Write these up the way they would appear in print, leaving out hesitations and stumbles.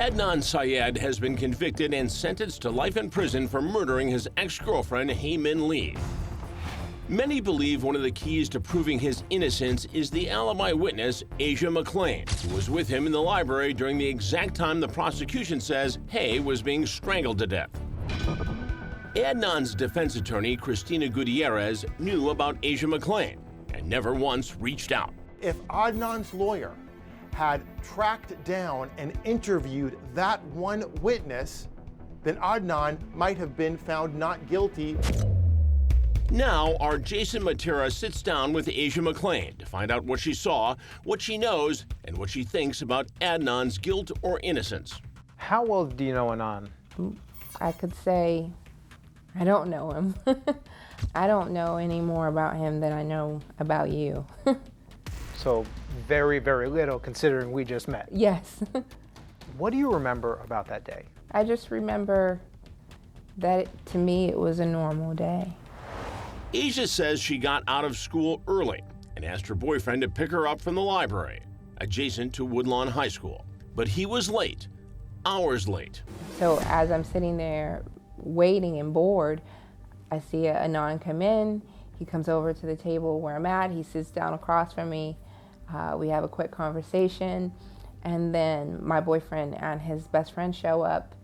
Adnan Syed has been convicted and sentenced to life in prison for murdering his ex-girlfriend, Min Lee. Many believe one of the keys to proving his innocence is the alibi witness, Asia McClain, who was with him in the library during the exact time the prosecution says Hay was being strangled to death. Adnan's defense attorney, Christina Gutierrez, knew about Asia McClain and never once reached out. If Adnan's lawyer had tracked down and interviewed that one witness, then Adnan might have been found not guilty. Now, our Jason Matera sits down with Asia McClain to find out what she saw, what she knows, and what she thinks about Adnan's guilt or innocence. How well do you know Adnan? I could say I don't know him. I don't know any more about him than I know about you. So very, very little considering we just met. Yes. What do you remember about that day? I just remember that to me it was a normal day. Asia says she got out of school early and asked her boyfriend to pick her up from the library, adjacent to Woodlawn High School. But he was late, hours late. So as I'm sitting there waiting and bored, I see Adnan come in. He comes over to the table where I'm at. He sits down across from me. We have a quick conversation, and then my boyfriend and his best friend show up,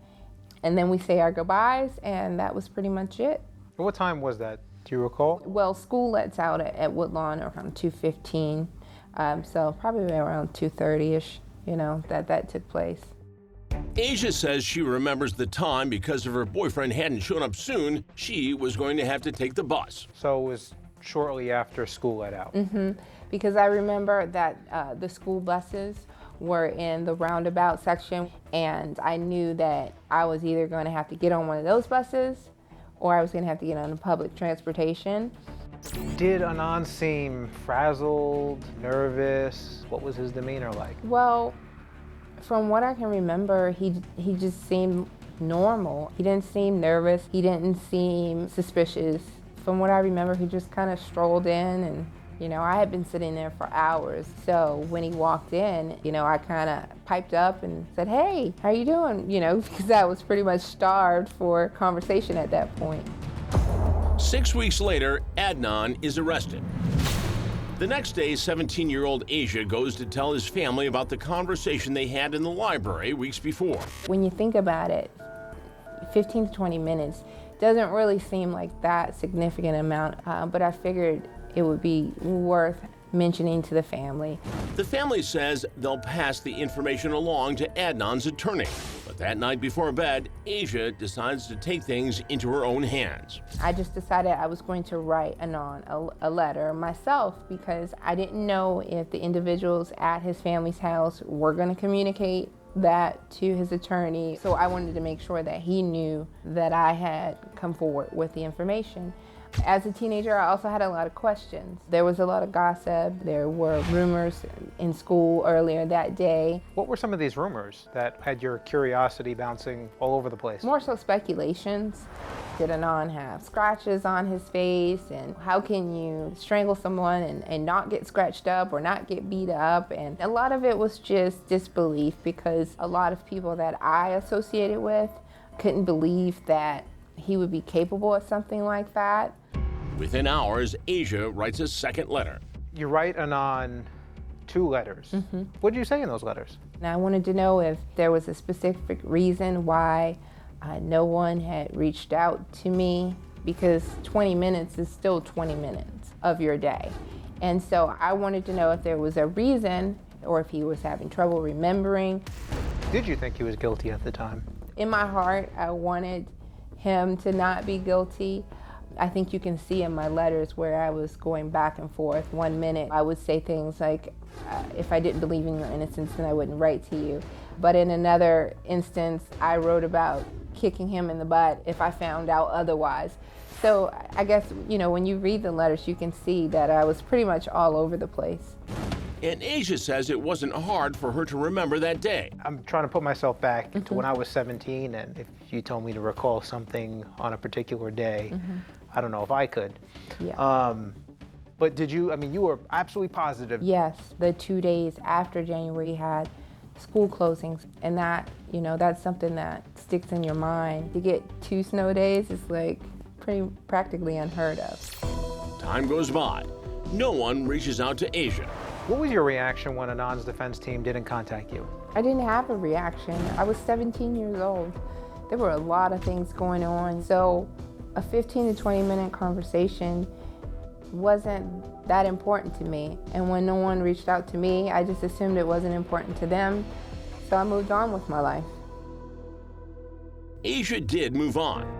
and then we say our goodbyes, and that was pretty much it. What time was that? Do you recall? Well, school lets out at Woodlawn around 2:15, so probably around 2:30ish, that took place. Asia says she remembers the time because if her boyfriend hadn't shown up soon, she was going to have to take the bus. So it was shortly after school let out. Because I remember that the school buses were in the roundabout section, and I knew that I was either going to have to get on one of those buses or I was going to have to get on the public transportation. Did Adnan seem frazzled, nervous? What was his demeanor like? Well, from what I can remember, he just seemed normal. He didn't seem nervous. He didn't seem suspicious. From what I remember, he just kind of strolled in, and I had been sitting there for hours. So when he walked in, I kind of piped up and said, "Hey, how you doing?" Because I was pretty much starved for conversation at that point. 6 weeks later, Adnan is arrested. The next day, 17-year-old Asia goes to tell his family about the conversation they had in the library weeks before. When you think about it, 15 to 20 minutes doesn't really seem like that significant amount, but I figured it would be worth mentioning to the family. The family says they'll pass the information along to Adnan's attorney. But that night before bed, Asia decides to take things into her own hands. I just decided I was going to write Adnan a letter myself because I didn't know if the individuals at his family's house were going to communicate that to his attorney. So I wanted to make sure that he knew that I had come forward with the information. As a teenager, I also had a lot of questions. There was a lot of gossip. There were rumors in school earlier that day. What were some of these rumors that had your curiosity bouncing all over the place? More so speculations. Did Adnan have scratches on his face? And how can you strangle someone and not get scratched up or not get beat up? And a lot of it was just disbelief because a lot of people that I associated with couldn't believe that he would be capable of something like that. Within hours, Asia writes a second letter. You write Adnan 2 letters. What did you say in those letters? And I wanted to know if there was a specific reason why no one had reached out to me, because 20 minutes is still 20 minutes of your day. And so I wanted to know if there was a reason or if he was having trouble remembering. Did you think he was guilty at the time? In my heart, I wanted him to not be guilty. I think you can see in my letters where I was going back and forth. 1 minute I would say things like, if I didn't believe in your innocence, then I wouldn't write to you. But in another instance, I wrote about kicking him in the butt if I found out otherwise. So I guess, when you read the letters, you can see that I was pretty much all over the place. And Asia says it wasn't hard for her to remember that day. I'm trying to put myself back to when I was 17, and if you told me to recall something on a particular day, I don't know if I could. Yeah. But did you, you were absolutely positive. Yes, the 2 days after January had school closings, and that, that's something that sticks in your mind. To get 2 snow days is like practically unheard of. Time goes by. No one reaches out to Asia. What was your reaction when Adnan's defense team didn't contact you? I didn't have a reaction. I was 17 years old. There were a lot of things going on, so a 15 to 20-minute conversation wasn't that important to me. And when no one reached out to me, I just assumed it wasn't important to them, so I moved on with my life. Asia did move on.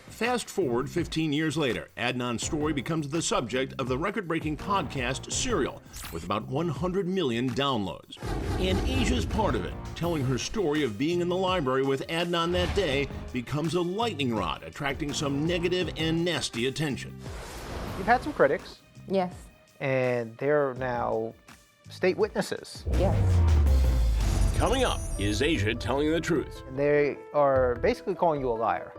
Fast forward 15 years later, Adnan's story becomes the subject of the record-breaking podcast Serial, with about 100 million downloads. And Asia's part of it, telling her story of being in the library with Adnan that day, becomes a lightning rod, attracting some negative and nasty attention. You've had some critics. Yes. And they're now state witnesses. Yes. Coming up is Asia telling the truth. They are basically calling you a liar.